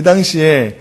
이 당시에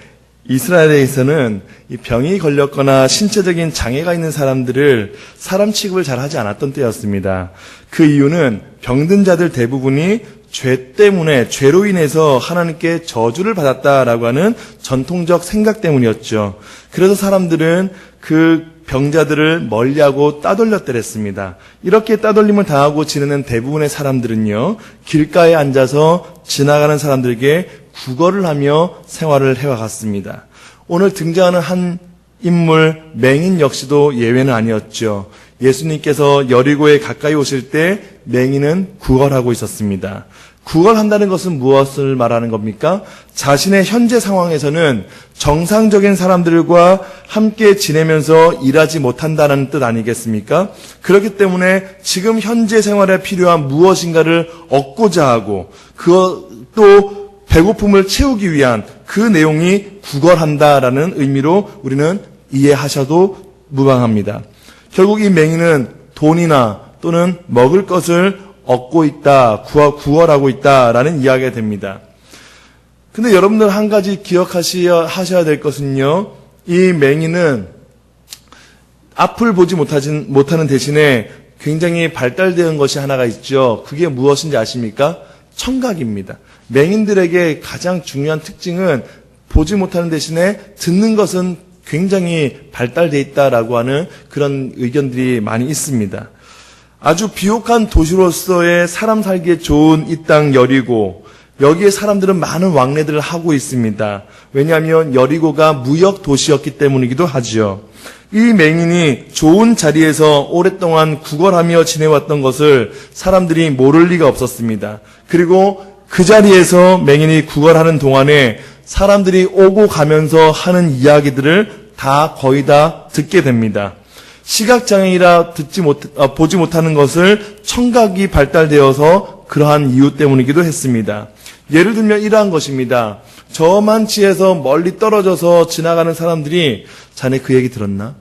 이스라엘에서는 이 병이 걸렸거나 신체적인 장애가 있는 사람들을 사람 취급을 잘 하지 않았던 때였습니다. 그 이유는 병든 자들 대부분이 죄 때문에, 죄로 인해서 하나님께 저주를 받았다라고 하는 전통적 생각 때문이었죠. 그래서 사람들은 그 병자들을 멀리하고 따돌렸더랬습니다. 이렇게 따돌림을 당하고 지내는 대부분의 사람들은요, 길가에 앉아서 지나가는 사람들에게 구걸을 하며 생활을 해와갔습니다. 오늘 등장하는 한 인물, 맹인 역시도 예외는 아니었죠. 예수님께서 여리고에 가까이 오실 때 맹인은 구걸하고 있었습니다. 구걸한다는 것은 무엇을 말하는 겁니까? 자신의 현재 상황에서는 정상적인 사람들과 함께 지내면서 일하지 못한다는 뜻 아니겠습니까? 그렇기 때문에 지금 현재 생활에 필요한 무엇인가를 얻고자 하고 그것도 배고픔을 채우기 위한 그 내용이 구걸한다라는 의미로 우리는 이해하셔도 무방합니다. 결국 이 맹인은 돈이나 또는 먹을 것을 얻고 있다, 구걸하고 있다라는 이야기가 됩니다. 근데 여러분들 한 가지 기억하셔야 될 것은요, 이 맹인은 앞을 보지 못하는 대신에 굉장히 발달된 것이 하나가 있죠. 그게 무엇인지 아십니까? 청각입니다. 맹인들에게 가장 중요한 특징은 보지 못하는 대신에 듣는 것은 굉장히 발달되어 있다라고 하는 그런 의견들이 많이 있습니다. 아주 비옥한 도시로서의 사람 살기에 좋은 이 땅 여리고, 여기에 사람들은 많은 왕래들을 하고 있습니다. 왜냐하면 여리고가 무역 도시였기 때문이기도 하죠. 이 맹인이 좋은 자리에서 오랫동안 구걸하며 지내왔던 것을 사람들이 모를 리가 없었습니다. 그리고 그 자리에서 맹인이 구걸하는 동안에 사람들이 오고 가면서 하는 이야기들을 거의 다 듣게 됩니다. 시각장애이라 보지 못하는 것을 청각이 발달되어서 그러한 이유 때문이기도 했습니다. 예를 들면 이러한 것입니다. 저만치에서 멀리 떨어져서 지나가는 사람들이 자네 그 얘기 들었나?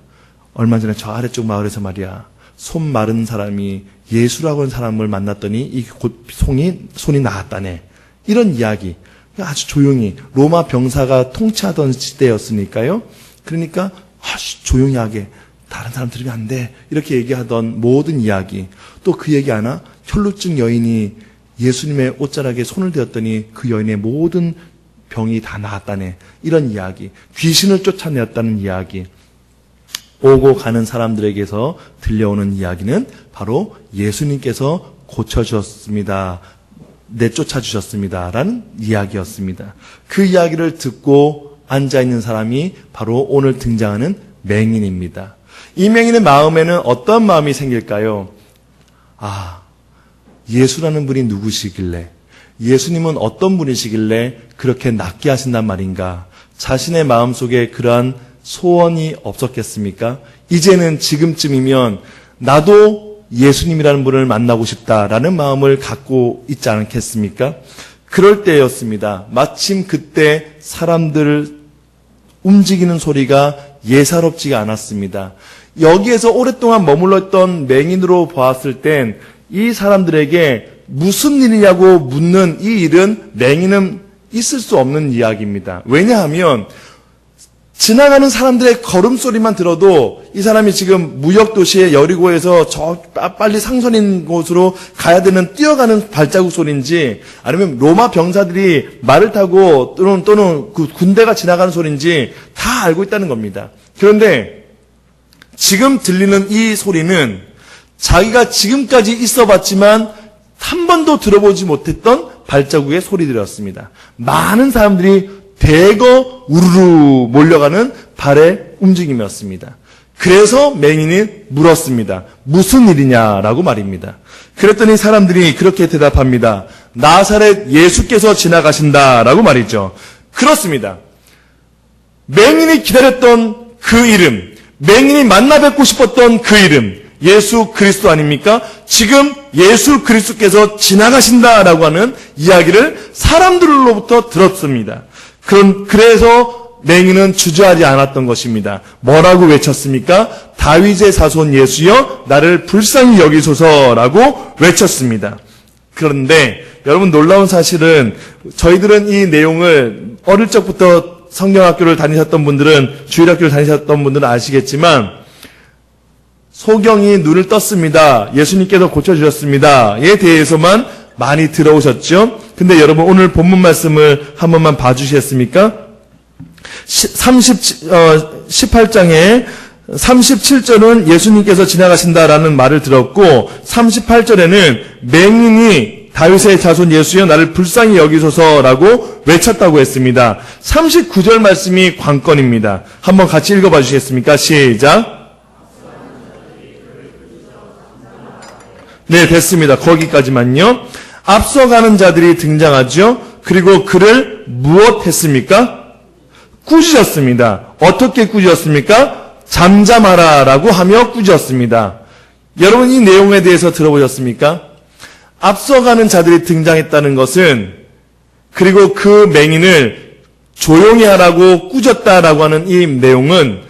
얼마 전에 저 아래쪽 마을에서 말이야, 손 마른 사람이 예수라고 하는 사람을 만났더니 이 곧 손이 나았다네. 이런 이야기. 아주 조용히, 로마 병사가 통치하던 시대였으니까요. 그러니까 조용히 하게, 다른 사람 들으면 안 돼, 이렇게 얘기하던 모든 이야기. 또 그 얘기 하나? 혈루증 여인이 예수님의 옷자락에 손을 대었더니 그 여인의 모든 병이 다 나았다네. 이런 이야기. 귀신을 쫓아내었다는 이야기. 오고 가는 사람들에게서 들려오는 이야기는 바로 예수님께서 고쳐주셨습니다, 내쫓아주셨습니다 라는 이야기였습니다. 그 이야기를 듣고 앉아있는 사람이 바로 오늘 등장하는 맹인입니다. 이 맹인의 마음에는 어떤 마음이 생길까요? 예수라는 분이 누구시길래, 예수님은 어떤 분이시길래 그렇게 낫게 하신단 말인가? 자신의 마음속에 그러한 소원이 없었겠습니까? 이제는 지금쯤이면 나도 예수님이라는 분을 만나고 싶다라는 마음을 갖고 있지 않겠습니까? 그럴 때였습니다. 마침 그때 사람들 움직이는 소리가 예사롭지가 않았습니다. 여기에서 오랫동안 머물러 있던 맹인으로 보았을 땐 이 사람들에게 무슨 일이냐고 묻는 이 일은 맹인은 있을 수 없는 이야기입니다. 왜냐하면 지나가는 사람들의 걸음소리만 들어도 이 사람이 지금 무역도시의 여리고에서 저 빨리 상선인 곳으로 가야 되는 뛰어가는 발자국 소리인지, 아니면 로마 병사들이 말을 타고 또는 그 군대가 지나가는 소리인지 다 알고 있다는 겁니다. 그런데 지금 들리는 이 소리는 자기가 지금까지 있어봤지만 한 번도 들어보지 못했던 발자국의 소리들이었습니다. 많은 사람들이 대거 우르르 몰려가는 발의 움직임이었습니다. 그래서 맹인이 물었습니다. 무슨 일이냐라고 말입니다. 그랬더니 사람들이 그렇게 대답합니다. 나사렛 예수께서 지나가신다라고 말이죠. 그렇습니다. 맹인이 기다렸던 그 이름, 맹인이 만나 뵙고 싶었던 그 이름, 예수 그리스도 아닙니까? 지금 예수 그리스도께서 지나가신다라고 하는 이야기를 사람들로부터 들었습니다. 그래서 맹인은 주저하지 않았던 것입니다. 뭐라고 외쳤습니까? 다윗의 자손 예수여 나를 불쌍히 여기소서라고 외쳤습니다. 그런데 여러분, 놀라운 사실은 저희들은 이 내용을 어릴 적부터 성경학교를 다니셨던 분들은, 주일학교를 다니셨던 분들은 아시겠지만, 소경이 눈을 떴습니다. 예수님께서 고쳐주셨습니다.에 대해서만 많이 들어오셨죠? 근데 여러분 오늘 본문 말씀을 한 번만 봐주시겠습니까? 18장에 37절은 예수님께서 지나가신다라는 말을 들었고 38절에는 맹인이 다윗의 자손 예수여 나를 불쌍히 여기소서라고 외쳤다고 했습니다. 39절 말씀이 관건입니다. 한번 같이 읽어봐 주시겠습니까? 시작. 네, 됐습니다. 거기까지만요. 앞서가는 자들이 등장하죠. 그리고 그를 무엇 했습니까? 꾸짖었습니다. 어떻게 꾸짖었습니까? 잠잠하라라고 하며 꾸짖었습니다. 여러분 이 내용에 대해서 들어보셨습니까? 앞서가는 자들이 등장했다는 것은, 그리고 그 맹인을 조용히 하라고 꾸짖었다라고 하는 이 내용은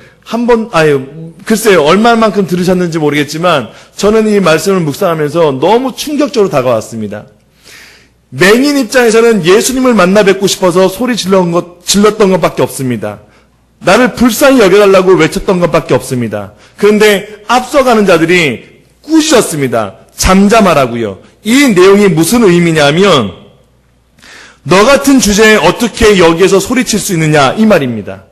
글쎄요, 얼마만큼 들으셨는지 모르겠지만 저는 이 말씀을 묵상하면서 너무 충격적으로 다가왔습니다. 맹인 입장에서는 예수님을 만나 뵙고 싶어서 소리 질렀던 것밖에 없습니다. 나를 불쌍히 여겨달라고 외쳤던 것밖에 없습니다. 그런데 앞서가는 자들이 꾸짖었습니다. 잠잠하라고요. 이 내용이 무슨 의미냐면, 너 같은 주제에 어떻게 여기에서 소리칠 수 있느냐 이 말입니다.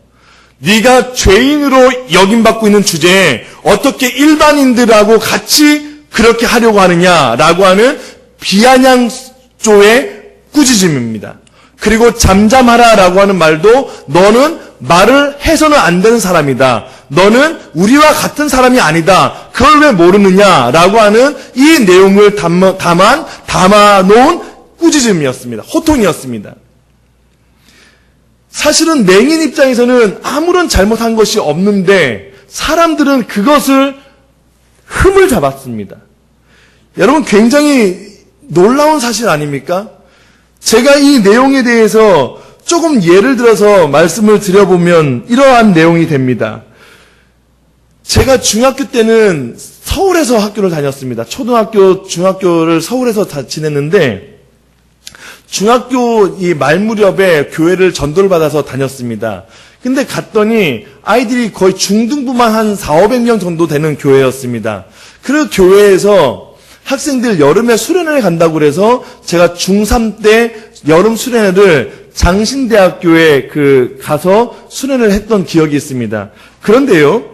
네가 죄인으로 여김받고 있는 주제에 어떻게 일반인들하고 같이 그렇게 하려고 하느냐라고 하는 비아냥조의 꾸짖음입니다. 그리고 잠잠하라라고 하는 말도 너는 말을 해서는 안 되는 사람이다. 너는 우리와 같은 사람이 아니다. 그걸 왜 모르느냐라고 하는 이 내용을 담아놓은 꾸짖음이었습니다. 호통이었습니다. 사실은 맹인 입장에서는 아무런 잘못한 것이 없는데 사람들은 그것을 흠을 잡았습니다. 여러분 굉장히 놀라운 사실 아닙니까? 제가 이 내용에 대해서 조금 예를 들어서 말씀을 드려보면 이러한 내용이 됩니다. 제가 중학교 때는 서울에서 학교를 다녔습니다. 초등학교, 중학교를 서울에서 지냈는데 중학교 이 말 무렵에 교회를 전도를 받아서 다녔습니다. 근데 갔더니 아이들이 거의 중등부만 한 400~500명 정도 되는 교회였습니다. 그 교회에서 학생들 여름에 수련회를 간다고 그래서 제가 중3 때 여름 수련회를 장신대학교에 가서 수련회를 했던 기억이 있습니다. 그런데요,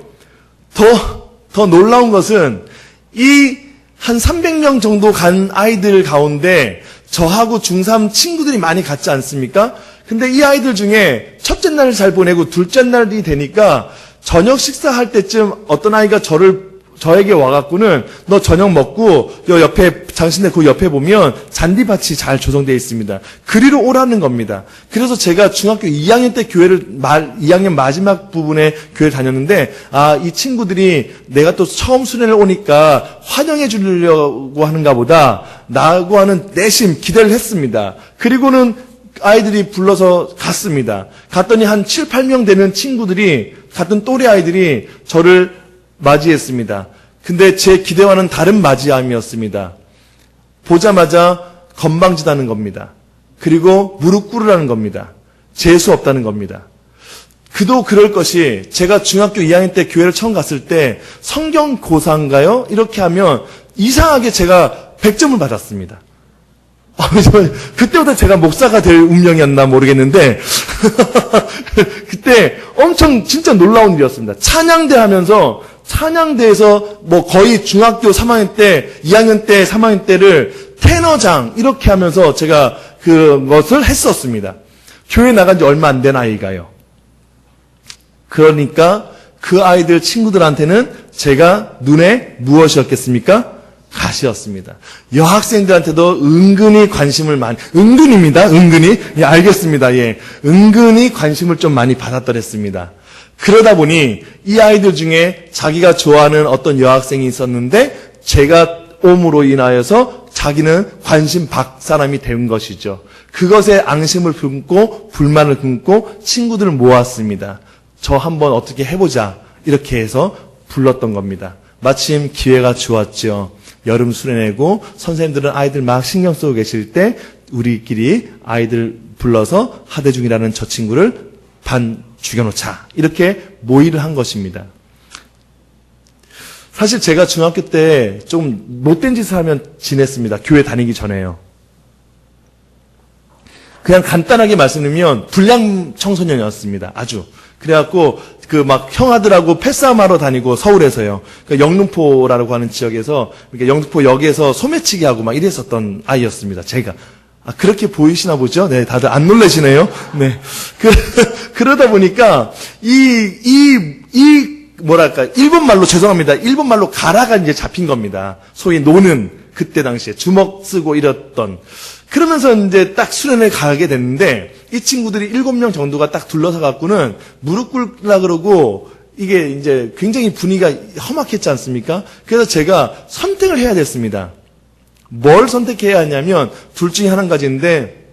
더 놀라운 것은 이 한 300명 정도 간 아이들 가운데 저하고 중3 친구들이 많이 갔지 않습니까? 근데 이 아이들 중에 첫째 날을 잘 보내고 둘째 날이 되니까 저녁 식사할 때쯤 어떤 아이가 저에게 와갖고는 너 저녁 먹고 요 옆에 장신대 그 옆에 보면 잔디밭이 잘 조성되어 있습니다. 그리로 오라는 겁니다. 그래서 제가 중학교 2학년 때 2학년 마지막 부분에 교회를 다녔는데 이 친구들이 내가 또 처음 수련을 오니까 환영해 주려고 하는가 보다 라고 하는 내심 기대를 했습니다. 그리고는 아이들이 불러서 갔습니다. 갔더니 한 7~8명 되는 친구들이 같은 또래 아이들이 저를 맞이했습니다. 근데 제 기대와는 다른 맞이함이었습니다. 보자마자 건방지다는 겁니다. 그리고 무릎 꿇으라는 겁니다. 재수 없다는 겁니다. 그도 그럴 것이 제가 중학교 2학년 때 교회를 처음 갔을 때 성경고사인가요? 이렇게 하면 이상하게 제가 100점을 받았습니다. 그때부터 제가 목사가 될 운명이었나 모르겠는데 그때 엄청 진짜 놀라운 일이었습니다. 찬양대 하면서 찬양대에서 거의 중학교 3학년 때, 2학년 때, 3학년 때를 테너장 이렇게 하면서 제가 그것을 했었습니다. 교회 나간 지 얼마 안 된 아이가요. 그러니까 그 아이들 친구들한테는 제가 눈에 무엇이었겠습니까? 가시였습니다. 여학생들한테도 은근히 관심을 은근입니다. 은근히. 예, 알겠습니다. 예. 은근히 관심을 좀 많이 받았더랬습니다. 그러다 보니 이 아이들 중에 자기가 좋아하는 어떤 여학생이 있었는데 제가 옴으로 인하여서 자기는 관심 받 사람이 된 것이죠. 그것에 앙심을 품고 불만을 품고 친구들을 모았습니다. 저 한번 어떻게 해보자 이렇게 해서 불렀던 겁니다. 마침 기회가 좋았죠. 여름 수련회고 선생님들은 아이들 막 신경 쓰고 계실 때 우리끼리 아이들 불러서 하대 중이라는 저 친구를 반 죽여놓자. 이렇게 모의를 한 것입니다. 사실 제가 중학교 때 좀 못된 짓을 하면 지냈습니다. 교회 다니기 전에요. 그냥 간단하게 말씀드리면 불량 청소년이었습니다. 아주. 그래갖고 그 막 형아들하고 패싸움하러 다니고 서울에서요. 그러니까 영등포라고 하는 지역에서 그러니까 영등포역에서 소매치기 하고 막 이랬었던 아이였습니다. 제가. 그렇게 보이시나 보죠? 네, 다들 안 놀라시네요. 네. 그러다 보니까 뭐랄까, 일본말로, 죄송합니다. 일본말로 가라가 이제 잡힌 겁니다. 소위 노는, 그때 당시에 주먹 쓰고 이랬던. 그러면서 이제 딱 수련회 가게 됐는데, 이 친구들이 7명 정도가 딱 둘러서 갖고는 무릎 꿇으려 그러고, 이게 이제 굉장히 분위기가 험악했지 않습니까? 그래서 제가 선택을 해야 됐습니다. 뭘 선택해야 하냐면, 둘 중에 한 가지인데,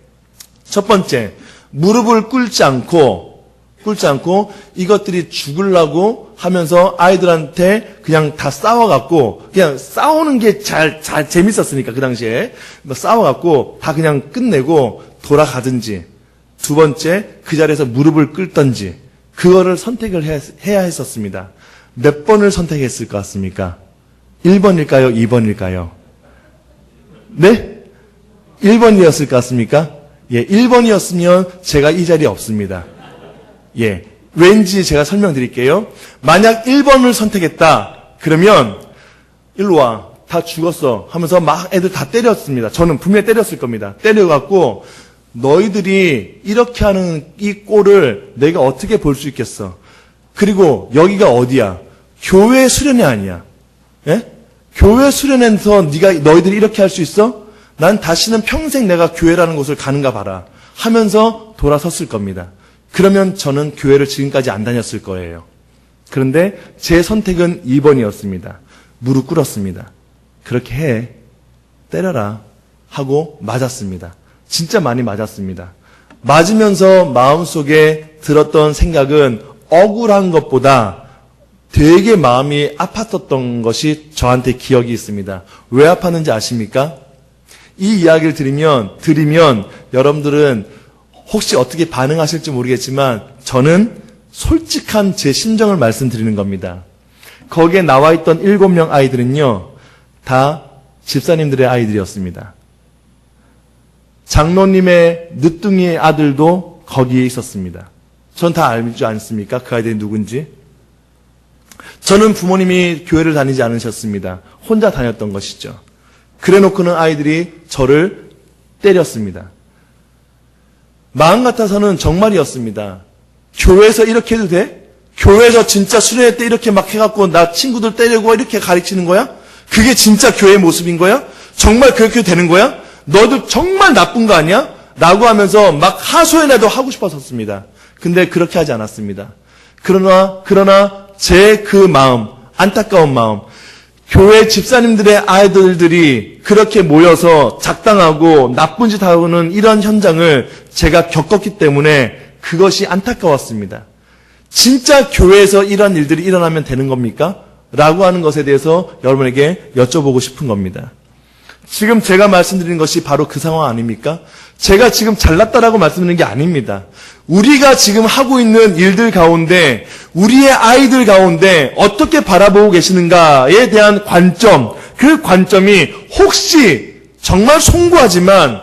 첫 번째, 무릎을 꿇지 않고 이것들이 죽으려고 하면서 아이들한테 그냥 다 싸워갖고 그냥 싸우는 게 잘 재밌었으니까 그 당시에 싸워갖고 다 그냥 끝내고 돌아가든지 두 번째 그 자리에서 무릎을 꿇든지 그거를 선택을 해야 했었습니다. 몇 번을 선택했을 것 같습니까? 1번일까요? 2번일까요? 네? 1번이었을 것 같습니까? 예, 1번이었으면 제가 이 자리에 없습니다. 예. 왠지 제가 설명드릴게요. 만약 1번을 선택했다. 그러면 일로 와. 다 죽었어. 하면서 막 애들 다 때렸습니다. 저는 분명히 때렸을 겁니다. 때려갖고 너희들이 이렇게 하는 이 꼴을 내가 어떻게 볼 수 있겠어. 그리고 여기가 어디야? 교회 수련회 아니야. 예? 교회 수련회에서 너희들이 이렇게 할 수 있어? 난 다시는 평생 내가 교회라는 곳을 가는가 봐라. 하면서 돌아섰을 겁니다. 그러면 저는 교회를 지금까지 안 다녔을 거예요. 그런데 제 선택은 2번이었습니다. 무릎 꿇었습니다. 그렇게 해. 때려라. 하고 맞았습니다. 진짜 많이 맞았습니다. 맞으면서 마음속에 들었던 생각은 억울한 것보다 되게 마음이 아팠었던 것이 저한테 기억이 있습니다. 왜 아팠는지 아십니까? 이 이야기를 들으면 여러분들은 혹시 어떻게 반응하실지 모르겠지만 저는 솔직한 제 심정을 말씀드리는 겁니다. 거기에 나와 있던 7명 아이들은요. 다 집사님들의 아이들이었습니다. 장로님의 늦둥이 아들도 거기에 있었습니다. 전 다 알지 않습니까? 그 아이들이 누군지. 저는 부모님이 교회를 다니지 않으셨습니다. 혼자 다녔던 것이죠. 그래놓고는 아이들이 저를 때렸습니다. 마음 같아서는 정말이었습니다. 교회에서 이렇게 해도 돼? 교회에서 진짜 수련회 때 이렇게 막 해갖고 나 친구들 때리고 이렇게 가르치는 거야? 그게 진짜 교회의 모습인 거야? 정말 그렇게 되는 거야? 너도 정말 나쁜 거 아니야? 라고 하면서 막 하소연해도 하고 싶었었습니다. 근데 그렇게 하지 않았습니다. 그러나 제 그 마음, 안타까운 마음, 교회 집사님들의 아이들이 그렇게 모여서 작당하고 나쁜 짓 하고는 이런 현장을 제가 겪었기 때문에 그것이 안타까웠습니다. 진짜 교회에서 이런 일들이 일어나면 되는 겁니까? 라고 하는 것에 대해서 여러분에게 여쭤보고 싶은 겁니다. 지금 제가 말씀드리는 것이 바로 그 상황 아닙니까? 제가 지금 잘났다라고 말씀드리는 게 아닙니다. 우리가 지금 하고 있는 일들 가운데 우리의 아이들 가운데 어떻게 바라보고 계시는가에 대한 관점, 그 관점이 혹시 정말 송구하지만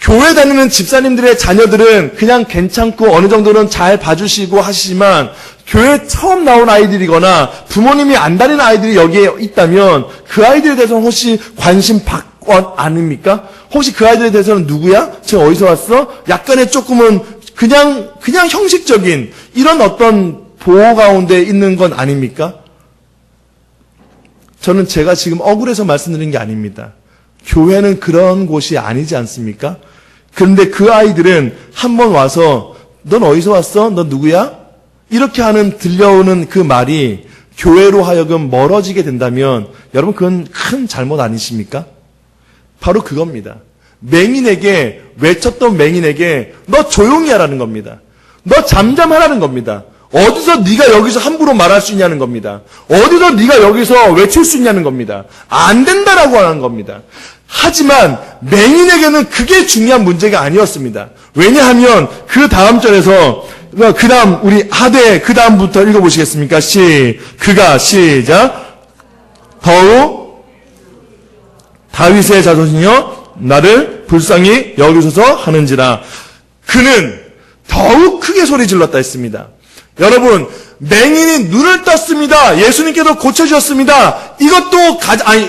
교회 다니는 집사님들의 자녀들은 그냥 괜찮고 어느 정도는 잘 봐주시고 하시지만 교회 처음 나온 아이들이거나 부모님이 안 다니는 아이들이 여기에 있다면 그 아이들에 대해서는 혹시 관심 받고 아닙니까? 혹시 그 아이들에 대해서는 누구야? 쟤 어디서 왔어? 약간의 조금은 그냥 형식적인 이런 어떤 보호 가운데 있는 건 아닙니까? 저는 제가 지금 억울해서 말씀드리는 게 아닙니다. 교회는 그런 곳이 아니지 않습니까? 그런데 그 아이들은 한번 와서 넌 어디서 왔어? 넌 누구야? 이렇게 들려오는 그 말이 교회로 하여금 멀어지게 된다면 여러분 그건 큰 잘못 아니십니까? 바로 그겁니다. 외쳤던 맹인에게 너 조용히 하라는 겁니다. 너 잠잠하라는 겁니다. 어디서 네가 여기서 함부로 말할 수 있냐는 겁니다. 어디서 네가 여기서 외칠 수 있냐는 겁니다. 안 된다라고 하는 겁니다. 하지만 맹인에게는 그게 중요한 문제가 아니었습니다. 왜냐하면 그 다음 절에서 그 다음 우리 하대 그 다음부터 읽어보시겠습니까? 그가 시작 더욱 다윗의 자손이여 나를 불쌍히 여기소서 하는지라. 그는 더욱 크게 소리 질렀다 했습니다. 여러분, 맹인이 눈을 떴습니다. 예수님께서 고쳐주셨습니다.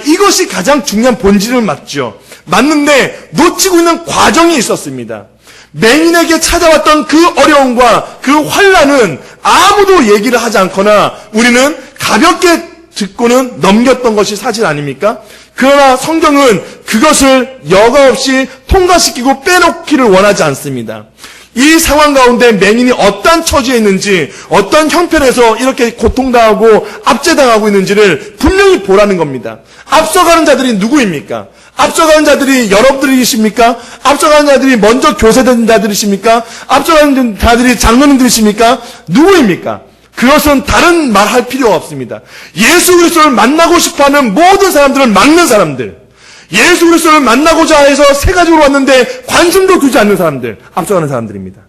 이것이 가장 중요한 본질은 맞죠. 맞는데 놓치고 있는 과정이 있었습니다. 맹인에게 찾아왔던 그 어려움과 그 환난은 아무도 얘기를 하지 않거나 우리는 가볍게 듣고는 넘겼던 것이 사실 아닙니까? 그러나 성경은 그것을 여과 없이 통과시키고 빼놓기를 원하지 않습니다. 이 상황 가운데 맹인이 어떤 처지에 있는지, 어떤 형편에서 이렇게 고통당하고 압제당하고 있는지를 분명히 보라는 겁니다. 앞서가는 자들이 누구입니까? 앞서가는 자들이 여러분들이십니까? 앞서가는 자들이 먼저 교세된 자들이십니까? 앞서가는 자들이 장로님들이십니까? 누구입니까? 그것은 다른 말할 필요가 없습니다. 예수 그리스도를 만나고 싶어하는 모든 사람들은 막는 사람들, 예수 그리스도를 만나고자 해서 세 가지로 왔는데 관심도 두지 않는 사람들, 앞서가는 사람들입니다.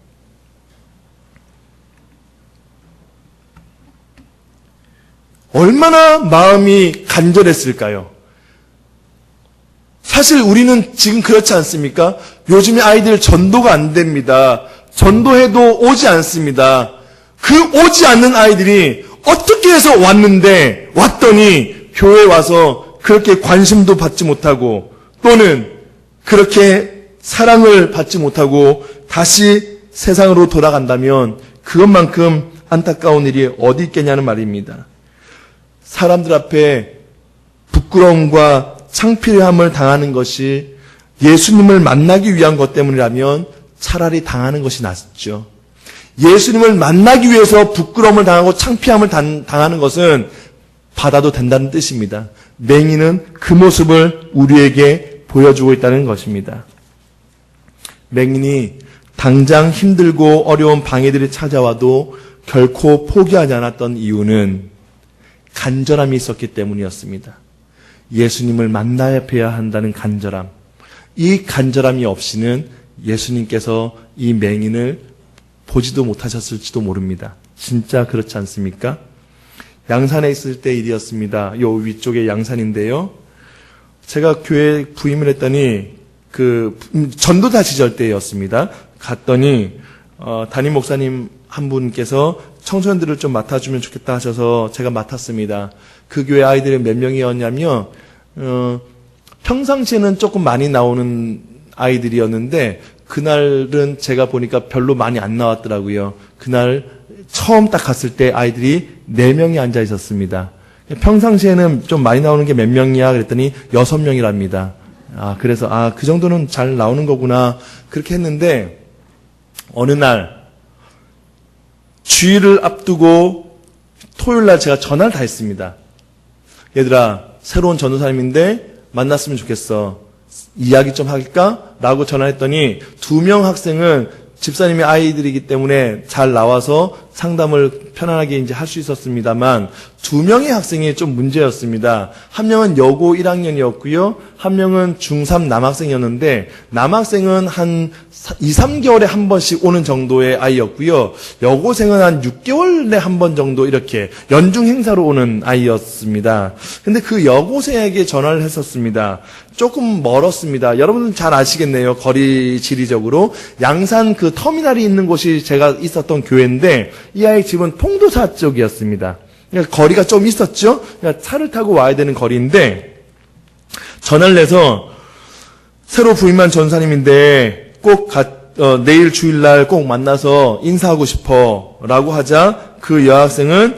얼마나 마음이 간절했을까요? 사실 우리는 지금 그렇지 않습니까? 요즘에 아이들 전도가 안 됩니다. 전도해도 오지 않습니다. 그 오지 않는 아이들이 어떻게 해서 왔더니 교회에 와서 그렇게 관심도 받지 못하고 또는 그렇게 사랑을 받지 못하고 다시 세상으로 돌아간다면 그것만큼 안타까운 일이 어디 있겠냐는 말입니다. 사람들 앞에 부끄러움과 창피함을 당하는 것이 예수님을 만나기 위한 것 때문이라면 차라리 당하는 것이 낫죠. 예수님을 만나기 위해서 부끄러움을 당하고 창피함을 당하는 것은 받아도 된다는 뜻입니다. 맹인은 그 모습을 우리에게 보여주고 있다는 것입니다. 맹인이 당장 힘들고 어려운 방해들이 찾아와도 결코 포기하지 않았던 이유는 간절함이 있었기 때문이었습니다. 예수님을 만나야 한다는 간절함. 이 간절함이 없이는 예수님께서 이 맹인을 보지도 못하셨을지도 모릅니다. 진짜 그렇지 않습니까? 양산에 있을 때 일이었습니다. 요 위쪽에 양산인데요. 제가 교회 부임을 했더니 전도사 시절 때였습니다. 갔더니 담임 목사님 한 분께서 청소년들을 좀 맡아주면 좋겠다 하셔서 제가 맡았습니다. 그 교회 아이들이 몇 명이었냐면 평상시에는 조금 많이 나오는 아이들이었는데 그날은 제가 보니까 별로 많이 안 나왔더라고요. 그날 처음 딱 갔을 때 아이들이 4명이 앉아 있었습니다. 평상시에는 좀 많이 나오는 게 몇 명이야? 그랬더니 6명이랍니다. 그래서 그 정도는 잘 나오는 거구나. 그렇게 했는데 어느 날 주일을 앞두고 토요일 날 제가 전화를 다 했습니다. 얘들아, 새로운 전도사님인데 만났으면 좋겠어. 이야기 좀 할까? 라고 전화했더니 2명 학생은 집사님의 아이들이기 때문에 잘 나와서 상담을 편안하게 이제 할 수 있었습니다만 2명의 학생이 좀 문제였습니다. 한 명은 여고 1학년이었고요. 한 명은 중3 남학생이었는데 남학생은 한 2, 3개월에 한 번씩 오는 정도의 아이였고요. 여고생은 한 6개월에 한 번 정도 이렇게 연중 행사로 오는 아이였습니다. 근데 그 여고생에게 전화를 했었습니다. 조금 멀었습니다. 여러분은 잘 아시겠네요. 거리 지리적으로. 양산 그 터미널이 있는 곳이 제가 있었던 교회인데 이 아이 집은 통도사 쪽이었습니다. 그러니까 거리가 좀 있었죠. 그러니까 차를 타고 와야 되는 거리인데 전화를 해서 새로 부임한 전사님인데 꼭 내일 주일날 꼭 만나서 인사하고 싶어 라고 하자 그 여학생은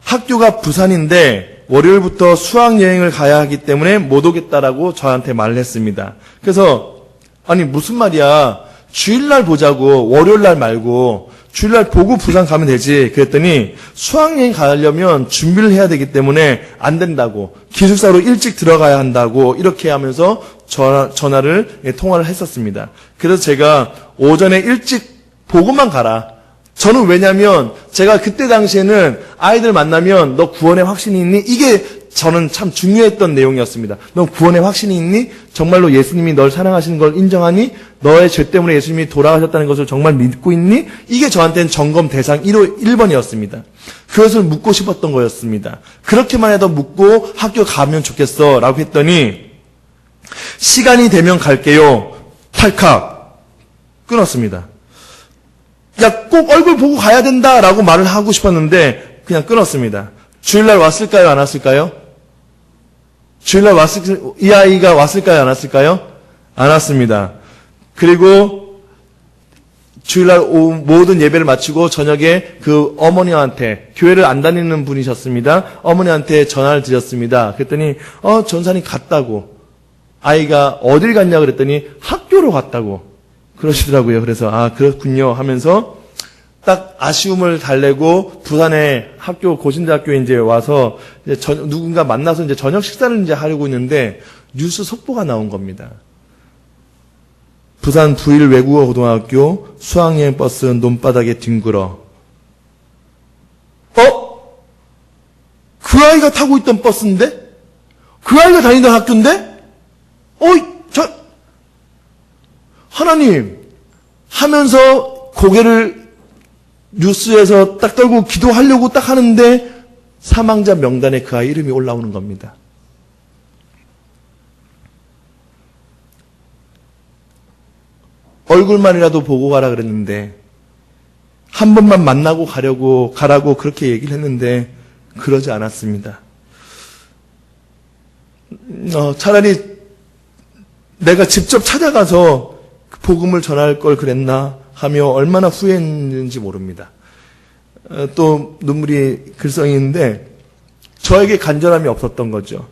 학교가 부산인데 월요일부터 수학여행을 가야 하기 때문에 못 오겠다라고 저한테 말을 했습니다. 그래서 아니 무슨 말이야, 주일날 보자고, 월요일날 말고 주일날 보고 부산 가면 되지. 그랬더니 수학여행 가려면 준비를 해야 되기 때문에 안 된다고, 기숙사로 일찍 들어가야 한다고 이렇게 하면서 통화를 했었습니다. 그래서 제가 오전에 일찍 보고만 가라, 저는 왜냐면 제가 그때 당시에는 아이들 만나면 너 구원의 확신이 있니? 이게 저는 참 중요했던 내용이었습니다. 너 구원의 확신이 있니? 정말로 예수님이 널 사랑하시는 걸 인정하니? 너의 죄 때문에 예수님이 돌아가셨다는 것을 정말 믿고 있니? 이게 저한테는 점검 대상 1번이었습니다. 그것을 묻고 싶었던 거였습니다. 그렇게만 해도 묻고 학교 가면 좋겠어 라고 했더니 시간이 되면 갈게요. 탈칵 끊었습니다. 야, 꼭 얼굴 보고 가야 된다라고 말을 하고 싶었는데 그냥 끊었습니다. 주일날 왔을까요? 안 왔을까요? 주일날 이 아이가 왔을까요? 안 왔을까요? 안 왔습니다. 그리고 주일날 모든 예배를 마치고 저녁에 그 어머니한테, 교회를 안 다니는 분이셨습니다. 어머니한테 전화를 드렸습니다. 그랬더니 전사님 갔다고. 아이가 어딜 갔냐 그랬더니 학교로 갔다고 그러시더라고요. 그래서 그렇군요 하면서 딱 아쉬움을 달래고 부산에 학교 고신대학교에 이제 와서 이제 누군가 만나서 이제 저녁 식사를 이제 하려고 했는데 뉴스 속보가 나온 겁니다. 부산 부일 외국어 고등학교 수학여행 버스 논바닥에 뒹굴어. 그 아이가 타고 있던 버스인데? 그 아이가 다니던 학교인데? 하나님 하면서 고개를 뉴스에서 딱 떨고 기도하려고 딱 하는데 사망자 명단에 그 아이 이름이 올라오는 겁니다. 얼굴만이라도 보고 가라 그랬는데 한 번만 만나고 가라고 그렇게 얘기를 했는데 그러지 않았습니다. 차라리 내가 직접 찾아가서 복음을 전할 걸 그랬나 하며 얼마나 후회했는지 모릅니다. 또 눈물이 글썽이 있는데 저에게 간절함이 없었던 거죠.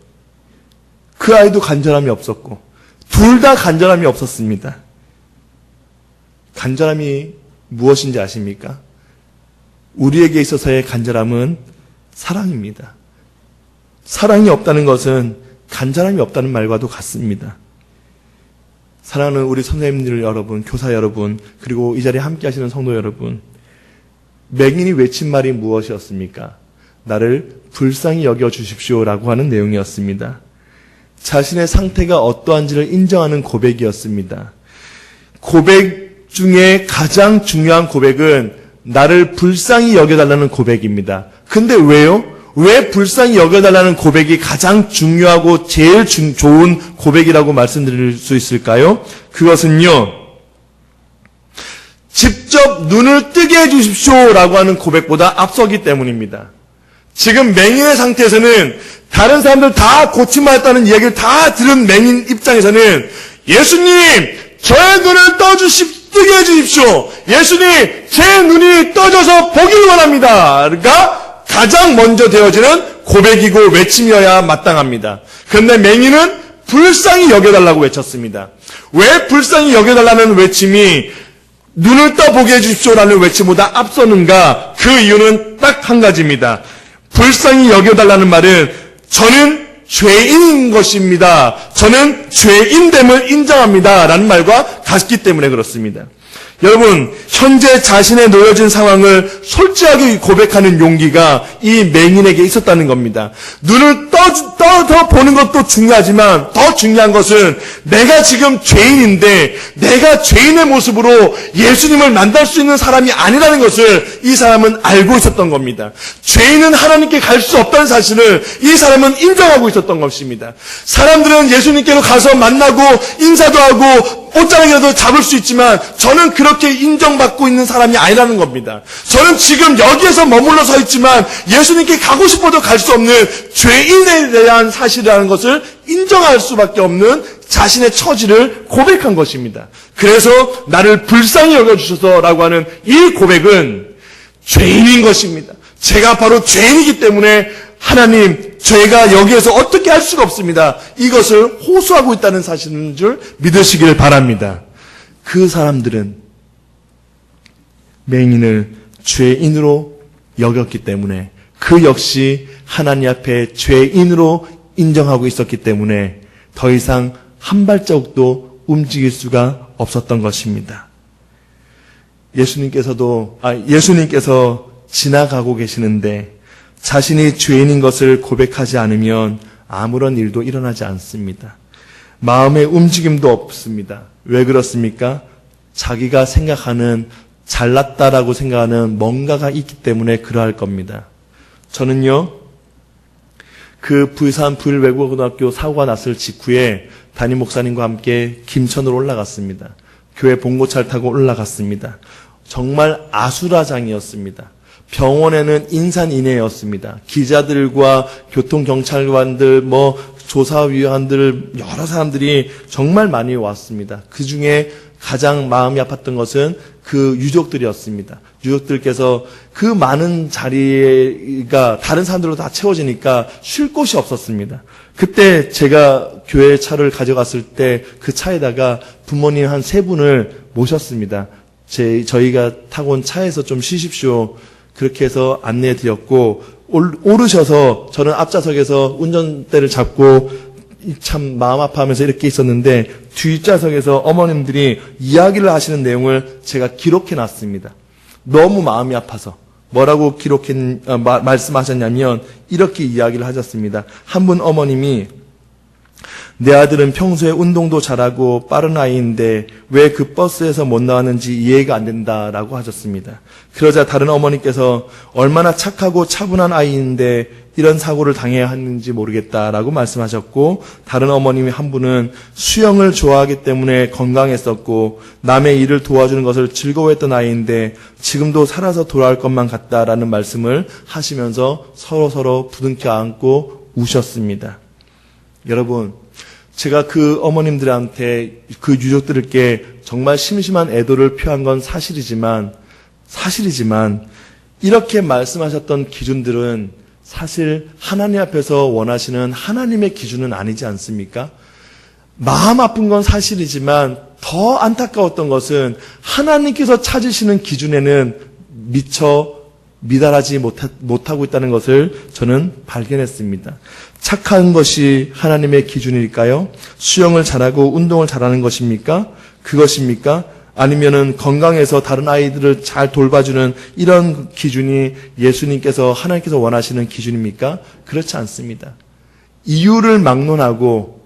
그 아이도 간절함이 없었고 둘 다 간절함이 없었습니다. 간절함이 무엇인지 아십니까? 우리에게 있어서의 간절함은 사랑입니다. 사랑이 없다는 것은 간절함이 없다는 말과도 같습니다. 사랑하는 우리 선생님들 여러분, 교사 여러분, 그리고 이 자리에 함께 하시는 성도 여러분, 맹인이 외친 말이 무엇이었습니까? 나를 불쌍히 여겨주십시오라고 하는 내용이었습니다. 자신의 상태가 어떠한지를 인정하는 고백이었습니다. 고백 중에 가장 중요한 고백은 나를 불쌍히 여겨달라는 고백입니다. 근데 왜요? 왜 불쌍히 여겨달라는 고백이 가장 중요하고 제일 좋은 고백이라고 말씀드릴 수 있을까요? 그것은요, 직접 눈을 뜨게 해주십시오라고 하는 고백보다 앞서기 때문입니다. 지금 맹인의 상태에서는 다른 사람들 다 고침받았다는 이야기를 다 들은 맹인 입장에서는 예수님, 저의 눈을 뜨게 해주십시오. 예수님, 제 눈이 떠져서 보기를 원합니다. 그러니까 가장 먼저 되어지는 고백이고 외침이어야 마땅합니다. 그런데 맹인은 불쌍히 여겨달라고 외쳤습니다. 왜 불쌍히 여겨달라는 외침이 눈을 떠보게 해주십시오라는 외침보다 앞서는가? 그 이유는 딱 한 가지입니다. 불쌍히 여겨달라는 말은 저는 죄인인 것입니다. 저는 죄인됨을 인정합니다. 라는 말과 같기 때문에 그렇습니다. 여러분, 현재 자신의 놓여진 상황을 솔직하게 고백하는 용기가 이 맹인에게 있었다는 겁니다. 눈을 떠서 보는 것도 중요하지만 더 중요한 것은 내가 지금 죄인인데 내가 죄인의 모습으로 예수님을 만날 수 있는 사람이 아니라는 것을 이 사람은 알고 있었던 겁니다. 죄인은 하나님께 갈 수 없다는 사실을 이 사람은 인정하고 있었던 것입니다. 사람들은 예수님께로 가서 만나고 인사도 하고 옷자락이라도 잡을 수 있지만 저는 그렇게 인정받고 있는 사람이 아니라는 겁니다. 저는 지금 여기에서 머물러 서 있지만 예수님께 가고 싶어도 갈 수 없는 죄인에 대한 사실이라는 것을 인정할 수밖에 없는 자신의 처지를 고백한 것입니다. 그래서 나를 불쌍히 여겨주셔서라고 하는 이 고백은 죄인인 것입니다. 제가 바로 죄인이기 때문에 하나님, 제가 여기에서 어떻게 할 수가 없습니다. 이것을 호소하고 있다는 사실인 줄 믿으시길 바랍니다. 그 사람들은 맹인을 죄인으로 여겼기 때문에 그 역시 하나님 앞에 죄인으로 인정하고 있었기 때문에 더 이상 한 발자국도 움직일 수가 없었던 것입니다. 예수님께서 지나가고 계시는데 자신이 죄인인 것을 고백하지 않으면 아무런 일도 일어나지 않습니다. 마음의 움직임도 없습니다. 왜 그렇습니까? 자기가 생각하는, 잘났다라고 생각하는 뭔가가 있기 때문에 그러할 겁니다. 저는요, 그 부산 부일외국어고등학교 사고가 났을 직후에 담임 목사님과 함께 김천으로 올라갔습니다. 교회 봉고차를 타고 올라갔습니다. 정말 아수라장이었습니다. 병원에는 인산인해였습니다. 기자들과 교통경찰관들, 조사위원들, 여러 사람들이 정말 많이 왔습니다. 그 중에 가장 마음이 아팠던 것은 그 유족들이었습니다. 유족들께서 그 많은 자리가 다른 사람들로 다 채워지니까 쉴 곳이 없었습니다. 그때 제가 교회 차를 가져갔을 때 그 차에다가 부모님 한 3분을 모셨습니다. 저희가 타고 온 차에서 좀 쉬십시오. 그렇게 해서 안내해 드렸고, 오르셔서 저는 앞좌석에서 운전대를 잡고 참 마음 아파하면서 이렇게 있었는데 뒷좌석에서 어머님들이 이야기를 하시는 내용을 제가 기록해 놨습니다. 너무 마음이 아파서. 뭐라고 말씀하셨냐면 이렇게 이야기를 하셨습니다. 한 분 어머님이 내 아들은 평소에 운동도 잘하고 빠른 아이인데 왜 그 버스에서 못 나왔는지 이해가 안 된다라고 하셨습니다. 그러자 다른 어머니께서 얼마나 착하고 차분한 아이인데 이런 사고를 당해야 하는지 모르겠다라고 말씀하셨고, 다른 어머님이 한 분은 수영을 좋아하기 때문에 건강했었고 남의 일을 도와주는 것을 즐거워했던 아이인데 지금도 살아서 돌아올 것만 같다라는 말씀을 하시면서 서로 부둥켜 안고 우셨습니다. 여러분, 제가 그 어머님들한테, 그 유족들께 정말 심심한 애도를 표한 건 사실이지만 이렇게 말씀하셨던 기준들은 사실 하나님 앞에서 원하시는 하나님의 기준은 아니지 않습니까? 마음 아픈 건 사실이지만 더 안타까웠던 것은 하나님께서 찾으시는 기준에는 미처 미달하지 못하고 있다는 것을 저는 발견했습니다. 착한 것이 하나님의 기준일까요? 수영을 잘하고 운동을 잘하는 것입니까? 그것입니까? 아니면은 건강해서 다른 아이들을 잘 돌봐주는 이런 기준이 예수님께서, 하나님께서 원하시는 기준입니까? 그렇지 않습니다. 이유를 막론하고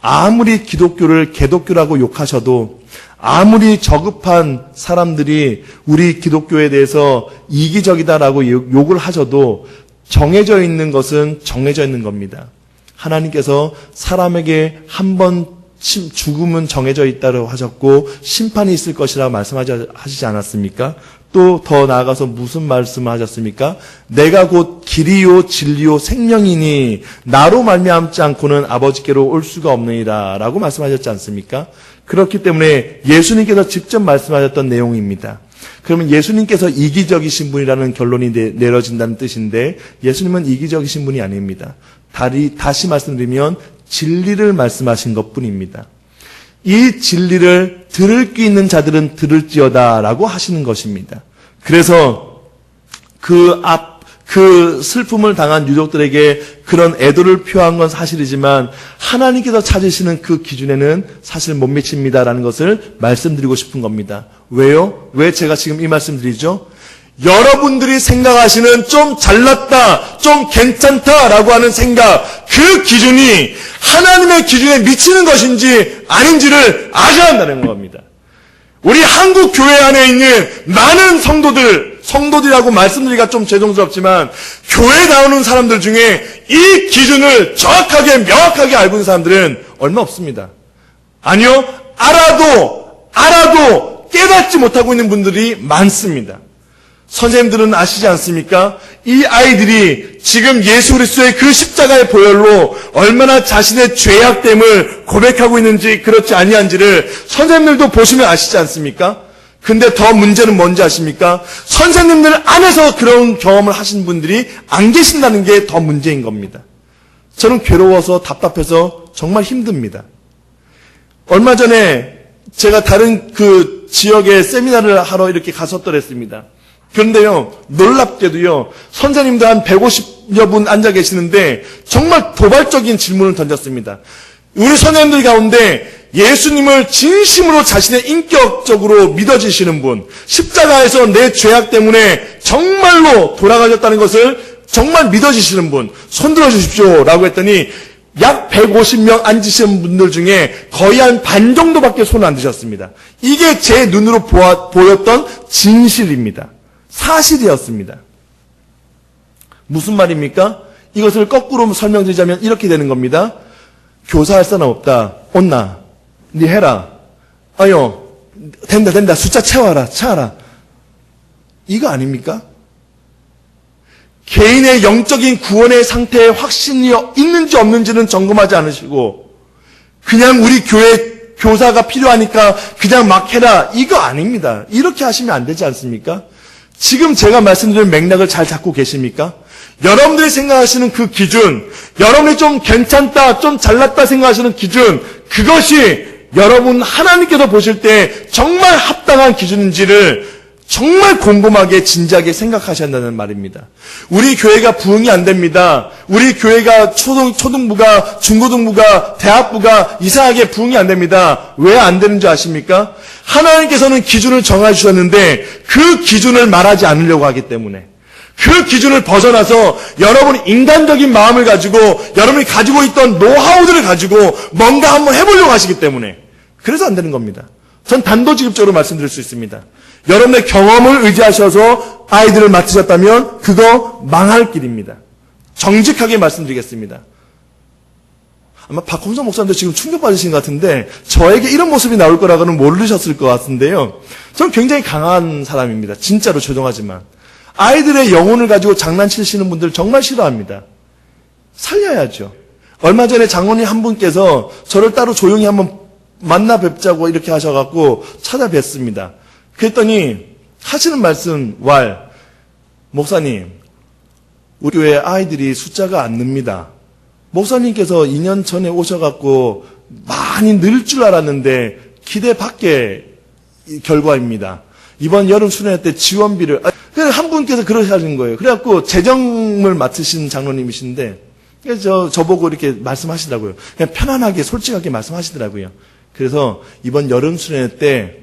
아무리 기독교를 개독교라고 욕하셔도, 아무리 저급한 사람들이 우리 기독교에 대해서 이기적이다라고 욕을 하셔도 정해져 있는 것은 정해져 있는 겁니다. 하나님께서 사람에게 한 번 죽음은 정해져 있다고 하셨고 심판이 있을 것이라 말씀하시지 않았습니까? 또 더 나아가서 무슨 말씀을 하셨습니까? 내가 곧 길이요 진리요 생명이니 나로 말미암지 않고는 아버지께로 올 수가 없느니라 라고 말씀하셨지 않습니까? 그렇기 때문에 예수님께서 직접 말씀하셨던 내용입니다. 그러면 예수님께서 이기적이신 분이라는 결론이 내려진다는 뜻인데, 예수님은 이기적이신 분이 아닙니다. 다시 말씀드리면 진리를 말씀하신 것뿐입니다. 이 진리를 들을 귀 있는 자들은 들을지어다라고 하시는 것입니다. 그래서 그 슬픔을 당한 유족들에게 그런 애도를 표한 건 사실이지만 하나님께서 찾으시는 그 기준에는 사실 못 미칩니다라는 것을 말씀드리고 싶은 겁니다. 왜요? 왜 제가 지금 이 말씀드리죠? 여러분들이 생각하시는 좀 잘났다, 좀 괜찮다라고 하는 생각, 그 기준이 하나님의 기준에 미치는 것인지 아닌지를 아셔야 한다는 겁니다. 우리 한국 교회 안에 있는 많은 성도들이라고 말씀드리기가 좀 죄송스럽지만 교회에 나오는 사람들 중에 이 기준을 정확하게 명확하게 알고 있는 사람들은 얼마 없습니다. 아니요, 알아도 깨닫지 못하고 있는 분들이 많습니다. 선생님들은 아시지 않습니까? 이 아이들이 지금 예수 그리스도의 그 십자가의 보혈로 얼마나 자신의 죄악됨을 고백하고 있는지 그렇지 아니한지를 선생님들도 보시면 아시지 않습니까? 근데 더 문제는 뭔지 아십니까? 선생님들 안에서 그런 경험을 하신 분들이 안 계신다는 게 더 문제인 겁니다. 저는 괴로워서 답답해서 정말 힘듭니다. 얼마 전에 제가 다른 그 지역에 세미나를 하러 이렇게 갔었더랬습니다. 그런데요, 놀랍게도요, 선생님들 한 150여 분 앉아 계시는데 정말 도발적인 질문을 던졌습니다. 우리 선생님들 가운데 예수님을 진심으로 자신의 인격적으로 믿어지시는 분, 십자가에서 내 죄악 때문에 정말로 돌아가셨다는 것을 정말 믿어지시는 분, 손들어 주십시오 라고 했더니 약 150명 앉으신 분들 중에 거의 한 반 정도밖에 손을 안 드셨습니다. 이게 제 눈으로 보였던 진실입니다. 사실이었습니다. 무슨 말입니까? 이것을 거꾸로 설명드리자면 이렇게 되는 겁니다. 교사할 사람 없다. 온나. 니 해라. 아유, 된다. 숫자 채워라. 이거 아닙니까? 개인의 영적인 구원의 상태에 확신이 있는지 없는지는 점검하지 않으시고 그냥 우리 교회 교사가 필요하니까 그냥 막 해라. 이거 아닙니다. 이렇게 하시면 안 되지 않습니까? 지금 제가 말씀드린 맥락을 잘 잡고 계십니까? 여러분들이 생각하시는 그 기준, 여러분이 좀 괜찮다, 좀 잘났다 생각하시는 기준, 그것이 여러분 하나님께서 보실 때 정말 합당한 기준인지를 정말 곰곰하게 진지하게 생각하셔야 한다는 말입니다. 우리 교회가 부흥이 안 됩니다. 우리 교회가 초등부가, 중고등부가, 대학부가 이상하게 부흥이 안 됩니다. 왜 안 되는 줄 아십니까? 하나님께서는 기준을 정해주셨는데 그 기준을 말하지 않으려고 하기 때문에 그 기준을 벗어나서 여러분이 인간적인 마음을 가지고 여러분이 가지고 있던 노하우들을 가지고 뭔가 한번 해보려고 하시기 때문에 그래서 안 되는 겁니다. 전 단도직입적으로 말씀드릴 수 있습니다. 여러분의 경험을 의지하셔서 아이들을 맡으셨다면 그거 망할 길입니다. 정직하게 말씀드리겠습니다. 아마 박홍성 목사님도 지금 충격받으신 것 같은데 저에게 이런 모습이 나올 거라고는 모르셨을 것 같은데요. 저는 굉장히 강한 사람입니다. 진짜로 죄송하지만. 아이들의 영혼을 가지고 장난치시는 분들 정말 싫어합니다. 살려야죠. 얼마 전에 장로님 한 분께서 저를 따로 조용히 한번 만나 뵙자고 이렇게 하셔갖고 찾아뵀습니다. 그랬더니 하시는 말씀 목사님 우리 교회 아이들이 숫자가 안 늡니다. 목사님께서 2년 전에 오셔갖고 많이 늘 줄 알았는데 기대 밖의 결과입니다. 이번 여름 수련회 때 지원비를 한 분께서 그러시는 거예요. 그래갖고 재정을 맡으신 장로님이신데 그래서 저보고 이렇게 말씀하시더라고요. 그냥 편안하게 솔직하게 말씀하시더라고요. 그래서 이번 여름 수련회 때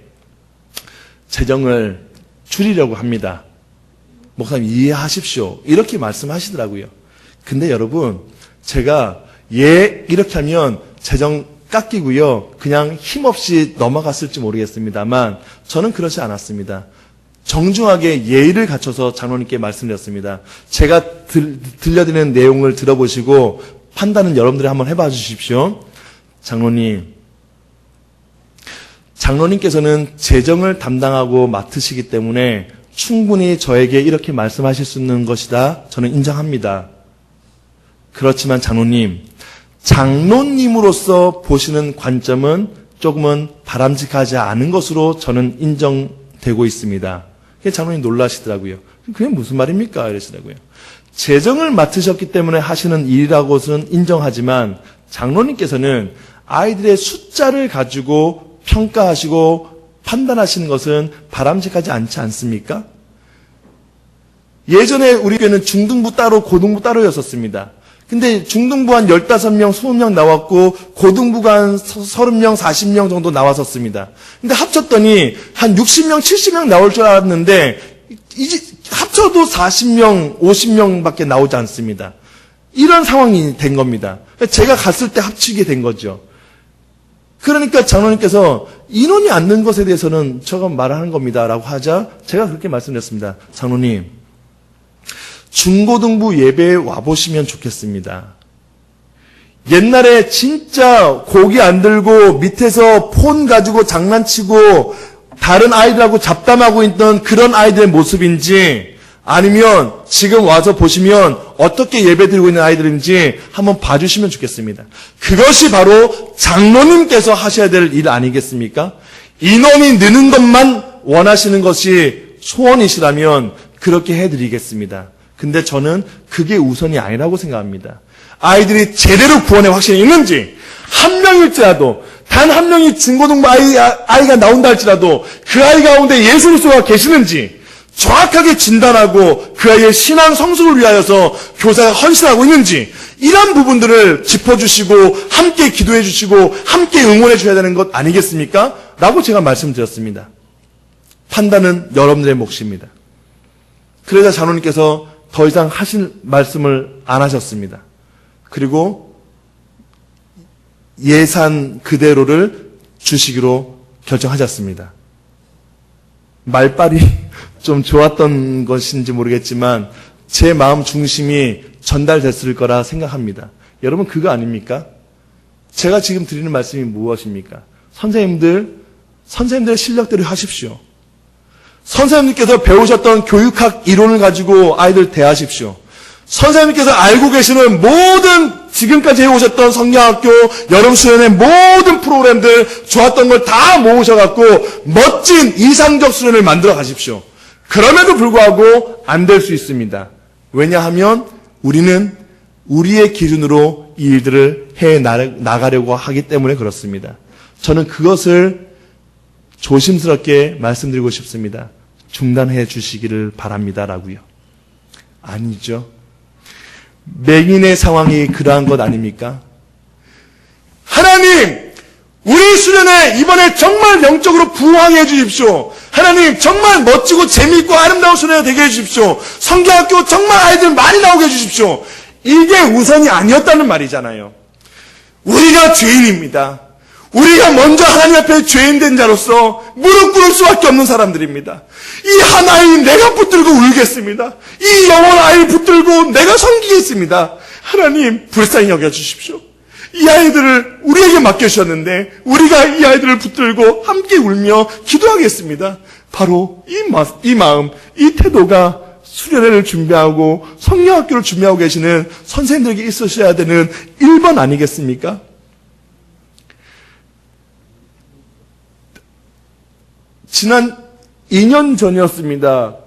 재정을 줄이려고 합니다. 목사님 이해하십시오. 이렇게 말씀하시더라고요. 근데 여러분 제가 이렇게 하면 재정 깎이고요. 그냥 힘없이 넘어갔을지 모르겠습니다만 저는 그렇지 않았습니다. 정중하게 예의를 갖춰서 장로님께 말씀드렸습니다. 제가 들려드리는 내용을 들어보시고 판단은 여러분들이 한번 해봐 주십시오. 장로님께서는 재정을 담당하고 맡으시기 때문에 충분히 저에게 이렇게 말씀하실 수 있는 것이다. 저는 인정합니다. 그렇지만 장로님으로서 보시는 관점은 조금은 바람직하지 않은 것으로 저는 인정되고 있습니다. 장로님 놀라시더라고요. 그게 무슨 말입니까? 이러시더라고요. 재정을 맡으셨기 때문에 하시는 일이라고는 인정하지만 장로님께서는 아이들의 숫자를 가지고 평가하시고 판단하시는 것은 바람직하지 않지 않습니까? 예전에 우리 교회는 중등부 따로 고등부 따로였었습니다. 근데 중등부 한 15명, 20명 나왔고 고등부가 한 30명, 40명 정도 나왔었습니다. 근데 합쳤더니 한 60명, 70명 나올 줄 알았는데 이제 합쳐도 40명, 50명밖에 나오지 않습니다. 이런 상황이 된 겁니다. 제가 갔을 때 합치게 된 거죠. 그러니까 장로님께서 인원이 안 는 것에 대해서는 저가 말하는 겁니다 라고 하자 제가 그렇게 말씀드렸습니다. 장로님, 중고등부 예배에 와보시면 좋겠습니다. 옛날에 진짜 고기 안 들고 밑에서 폰 가지고 장난치고 다른 아이들하고 잡담하고 있던 그런 아이들의 모습인지 아니면 지금 와서 보시면 어떻게 예배 드리고 있는 아이들인지 한번 봐주시면 좋겠습니다. 그것이 바로 장로님께서 하셔야 될 일 아니겠습니까? 인원이 느는 것만 원하시는 것이 소원이시라면 그렇게 해드리겠습니다. 근데 저는 그게 우선이 아니라고 생각합니다. 아이들이 제대로 구원의 확신이 있는지 한 명일지라도 단 한 명이 중고등부 아이가 나온다 할지라도 그 아이 가운데 예수 그리스도가 계시는지 정확하게 진단하고 그 아이의 신앙 성숙을 위하여서 교사가 헌신하고 있는지 이런 부분들을 짚어주시고 함께 기도해 주시고 함께 응원해 줘야 되는 것 아니겠습니까? 라고 제가 말씀드렸습니다. 판단은 여러분들의 몫입니다. 그러자 장로님께서 더 이상 하실 말씀을 안 하셨습니다. 그리고 예산 그대로를 주시기로 결정하셨습니다. 말빨이 좀 좋았던 것인지 모르겠지만 제 마음 중심이 전달됐을 거라 생각합니다. 여러분 그거 아닙니까? 제가 지금 드리는 말씀이 무엇입니까? 선생님들의 실력대로 하십시오. 선생님께서 배우셨던 교육학 이론을 가지고 아이들 대하십시오. 선생님께서 알고 계시는 모든 지금까지 해오셨던 성경학교 여름수련회 모든 프로그램들 좋았던 걸 다 모으셔갖고 멋진 이상적 수련을 만들어 가십시오. 그럼에도 불구하고 안 될 수 있습니다. 왜냐하면 우리는 우리의 기준으로 이 일들을 해 나가려고 하기 때문에 그렇습니다. 저는 그것을 조심스럽게 말씀드리고 싶습니다. 중단해 주시기를 바랍니다라고요. 아니죠. 맹인의 상황이 그러한 것 아닙니까? 하나님, 우리 수련회 이번에 정말 영적으로 부흥해 주십시오. 하나님, 정말 멋지고 재미있고 아름다운 수련회 되게 해주십시오. 성경학교 정말 아이들 많이 나오게 해주십시오. 이게 우선이 아니었다는 말이잖아요. 우리가 죄인입니다. 우리가 먼저 하나님 앞에 죄인된 자로서 무릎 꿇을 수밖에 없는 사람들입니다. 이 한 아이 내가 붙들고 울겠습니다. 이 영혼 아이 붙들고 내가 섬기겠습니다. 하나님 불쌍히 여겨주십시오. 이 아이들을 우리에게 맡겨주셨는데 우리가 이 아이들을 붙들고 함께 울며 기도하겠습니다. 바로 이 마음, 이 태도가 수련회를 준비하고 성경학교를 준비하고 계시는 선생님들에게 있으셔야 되는 1번 아니겠습니까? 지난 2년 전이었습니다.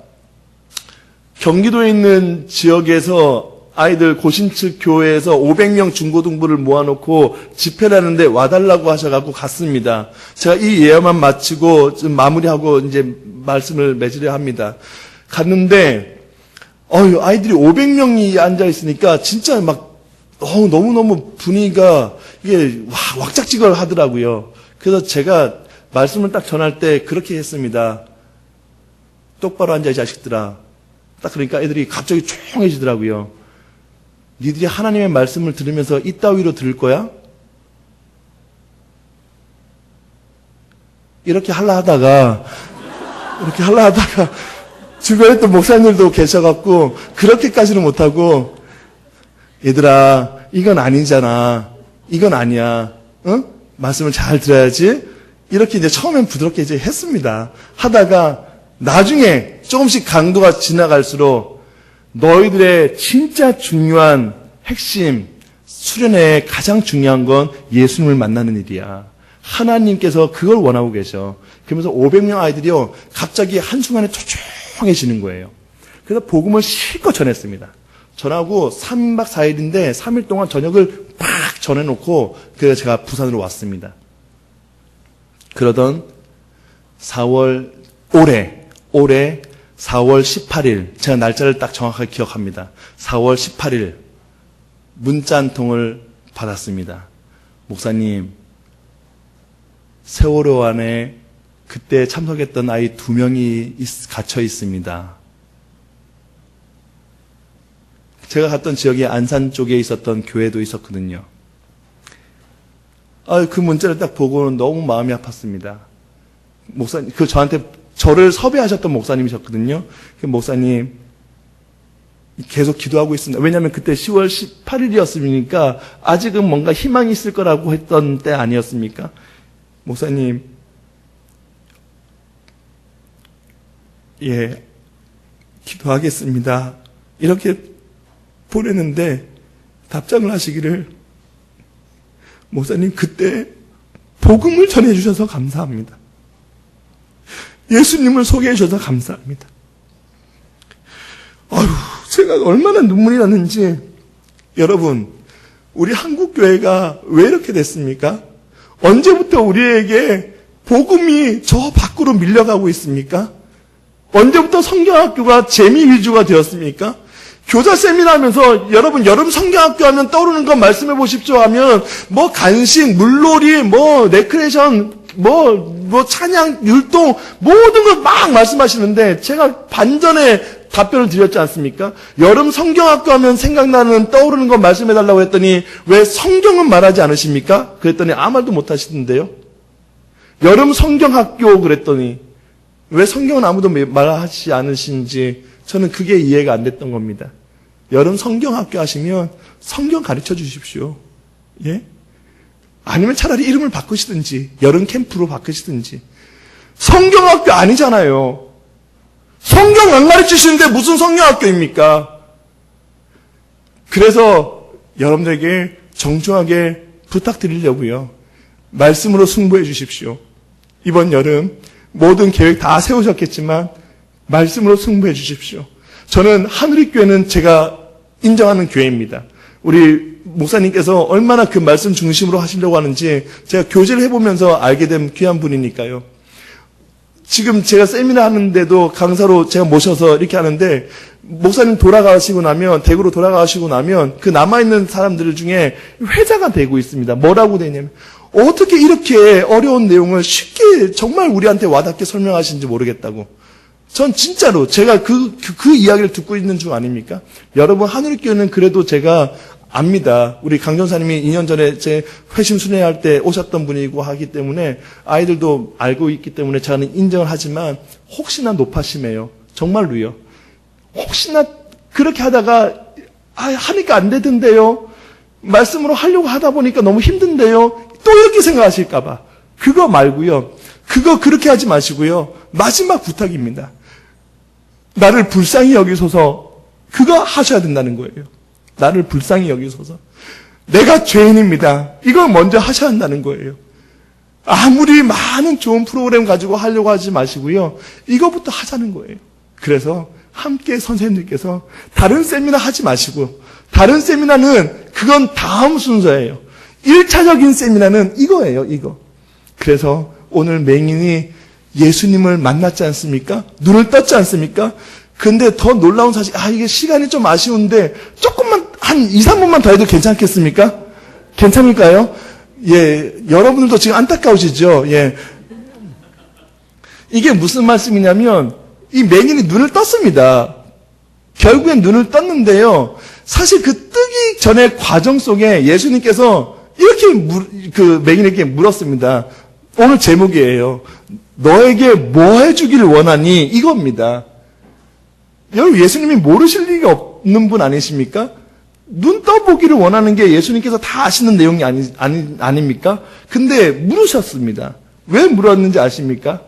경기도에 있는 지역에서 아이들 고신측 교회에서 500명 중고등부를 모아놓고 집회를 하는데 와달라고 하셔갖고 갔습니다. 제가 이 예언만 마치고 좀 마무리하고 이제 말씀을 맺으려 합니다. 갔는데 아이들이 500명이 앉아있으니까 진짜 막 너무너무 분위기가 이게 왁작지껄 하더라고요. 그래서 제가 말씀을 딱 전할 때 그렇게 했습니다. 똑바로 앉아 이 자식들아. 딱 그러니까 애들이 갑자기 조용해지더라고요. 니들이 하나님의 말씀을 들으면서 이따위로 들을 거야? 이렇게 하려 하다가 주변에 또 목사님들도 계셔갖고 그렇게까지는 못하고 얘들아 이건 아니잖아. 이건 아니야. 응? 말씀을 잘 들어야지. 이렇게 이제 처음엔 부드럽게 이제 했습니다. 하다가 나중에 조금씩 강도가 지나갈수록 너희들의 진짜 중요한 핵심 수련회의 가장 중요한 건 예수님을 만나는 일이야. 하나님께서 그걸 원하고 계셔. 그러면서 500명 아이들이요 갑자기 한순간에 초조해지는 거예요. 그래서 복음을 실컷 전했습니다. 전하고 3박 4일인데 3일 동안 저녁을 팍 전해놓고 그래서 제가 부산으로 왔습니다. 그러던 올해 4월 18일, 제가 날짜를 딱 정확하게 기억합니다. 4월 18일 문자 한 통을 받았습니다. 목사님, 세월호 안에 그때 참석했던 아이 2명이 갇혀 있습니다. 제가 갔던 지역이 안산 쪽에 있었던 교회도 있었거든요. 그 문자를 딱 보고는 너무 마음이 아팠습니다. 목사님, 저를 섭외하셨던 목사님이셨거든요. 목사님, 계속 기도하고 있습니다. 왜냐하면 그때 10월 18일이었으니까 아직은 뭔가 희망이 있을 거라고 했던 때 아니었습니까? 목사님, 기도하겠습니다. 이렇게 보냈는데 답장을 하시기를 목사님 그때 복음을 전해주셔서 감사합니다. 예수님을 소개해 주셔서 감사합니다. 제가 얼마나 눈물이 났는지. 여러분, 우리 한국교회가 왜 이렇게 됐습니까? 언제부터 우리에게 복음이 저 밖으로 밀려가고 있습니까? 언제부터 성경학교가 재미 위주가 되었습니까? 교사 세미나 하면서 여러분 여름 성경학교 하면 떠오르는 거 말씀해 보십시오 하면 뭐 간식, 물놀이, 뭐 레크레이션, 뭐 찬양, 율동 모든 걸 막 말씀하시는데 제가 반전에 답변을 드렸지 않습니까? 여름 성경학교 하면 생각나는 떠오르는 거 말씀해 달라고 했더니 왜 성경은 말하지 않으십니까? 그랬더니 아무 말도 못 하시던데요. 여름 성경학교 그랬더니 왜 성경은 아무도 말하지 않으신지 저는 그게 이해가 안 됐던 겁니다. 여름 성경학교 하시면 성경 가르쳐 주십시오. 예? 아니면 차라리 이름을 바꾸시든지 여름 캠프로 바꾸시든지. 성경학교 아니잖아요. 성경 안 가르치시는데 무슨 성경학교입니까? 그래서 여러분들에게 정중하게 부탁드리려고요. 말씀으로 승부해 주십시오. 이번 여름 모든 계획 다 세우셨겠지만 말씀으로 승부해 주십시오. 저는 하늘의교회는 제가 인정하는 교회입니다. 우리 목사님께서 얼마나 그 말씀 중심으로 하시려고 하는지 제가 교제를 해보면서 알게 된 귀한 분이니까요. 지금 제가 세미나 하는데도 강사로 제가 모셔서 이렇게 하는데 목사님 돌아가시고 나면 대구로 돌아가시고 나면 그 남아있는 사람들 중에 회자가 되고 있습니다. 뭐라고 되냐면 어떻게 이렇게 어려운 내용을 쉽게 정말 우리한테 와닿게 설명하시는지 모르겠다고. 전 진짜로 제가 그 이야기를 듣고 있는 중 아닙니까? 여러분 하늘교회는 그래도 제가 압니다. 우리 강 전사님이 2년 전에 제 회심 순회할 때 오셨던 분이고 하기 때문에 아이들도 알고 있기 때문에 저는 인정을 하지만 혹시나 높아심해요. 정말로요. 혹시나 그렇게 하다가 하니까 안 되던데요. 말씀으로 하려고 하다 보니까 너무 힘든데요. 또 이렇게 생각하실까 봐. 그거 말고요. 그거 그렇게 하지 마시고요. 마지막 부탁입니다. 나를 불쌍히 여기소서. 그거 하셔야 된다는 거예요. 나를 불쌍히 여기소서. 내가 죄인입니다. 이걸 먼저 하셔야 한다는 거예요. 아무리 많은 좋은 프로그램 가지고 하려고 하지 마시고요. 이거부터 하자는 거예요. 그래서 함께 선생님들께서 다른 세미나 하지 마시고 다른 세미나는 그건 다음 순서예요. 1차적인 세미나는 이거예요. 이거. 그래서 오늘 맹인이 예수님을 만났지 않습니까? 눈을 떴지 않습니까? 근데 더 놀라운 사실, 이게 시간이 좀 아쉬운데 조금만 한 2, 3분만 더 해도 괜찮겠습니까? 괜찮을까요? 예, 여러분들도 지금 안타까우시죠? 예. 이게 무슨 말씀이냐면 이 맹인이 눈을 떴습니다. 결국엔 눈을 떴는데요. 사실 그 뜨기 전의 과정 속에 예수님께서 이렇게 그 맹인에게 물었습니다. 오늘 제목이에요. 너에게 뭐 해주기를 원하니? 이겁니다. 여러분 예수님이 모르실 리가 없는 분 아니십니까? 눈 떠보기를 원하는 게 예수님께서 다 아시는 내용이 아닙니까? 근데 물으셨습니다. 왜 물었는지 아십니까?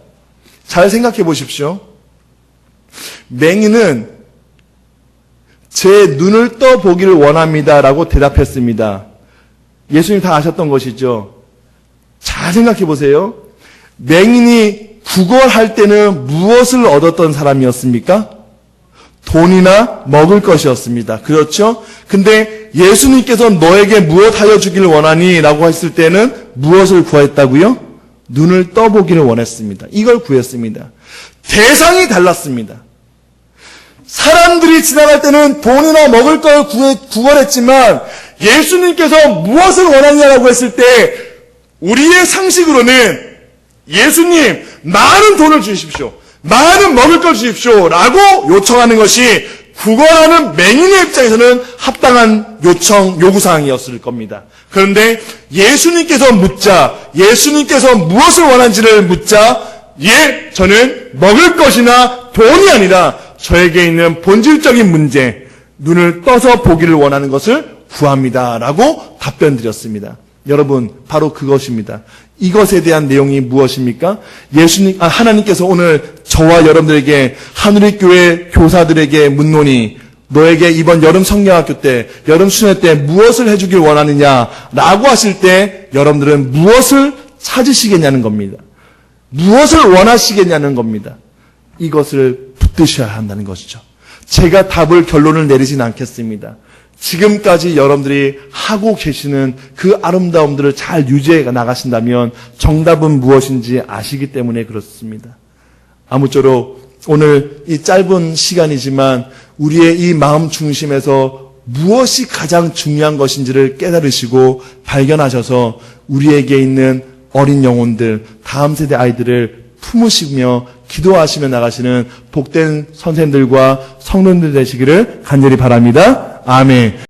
잘 생각해 보십시오. 맹인은 제 눈을 떠보기를 원합니다 라고 대답했습니다. 예수님 다 아셨던 것이죠. 잘 생각해 보세요. 맹인이 구걸할 때는 무엇을 얻었던 사람이었습니까? 돈이나 먹을 것이었습니다. 그렇죠? 근데 예수님께서 너에게 무엇 하여 주기를 원하니? 라고 했을 때는 무엇을 구했다고요? 눈을 떠보기를 원했습니다. 이걸 구했습니다. 대상이 달랐습니다. 사람들이 지나갈 때는 돈이나 먹을 걸 구걸했지만 예수님께서 무엇을 원하냐라고 했을 때 우리의 상식으로는 예수님 많은 돈을 주십시오. 많은 먹을 걸 주십시오. 라고 요청하는 것이 구걸하는 맹인의 입장에서는 합당한 요구사항이었을 겁니다. 그런데 예수님께서 무엇을 원하는지를 묻자, 예, 저는 먹을 것이나 돈이 아니라 저에게 있는 본질적인 문제, 눈을 떠서 보기를 원하는 것을 구합니다. 라고 답변 드렸습니다. 여러분, 바로 그것입니다. 이것에 대한 내용이 무엇입니까? 하나님께서 오늘 저와 여러분들에게 하늘의 교회 교사들에게 묻노니 너에게 이번 여름 성경학교 때, 여름 수련회 때 무엇을 해주길 원하느냐라고 하실 때 여러분들은 무엇을 찾으시겠냐는 겁니다. 무엇을 원하시겠냐는 겁니다. 이것을 붙드셔야 한다는 것이죠. 제가 결론을 내리진 않겠습니다. 지금까지 여러분들이 하고 계시는 그 아름다움들을 잘 유지해 나가신다면 정답은 무엇인지 아시기 때문에 그렇습니다. 아무쪼록 오늘 이 짧은 시간이지만 우리의 이 마음 중심에서 무엇이 가장 중요한 것인지를 깨달으시고 발견하셔서 우리에게 있는 어린 영혼들, 다음 세대 아이들을 품으시며 기도하시며 나가시는 복된 선생님들과 성도님들 되시기를 간절히 바랍니다. 아멘.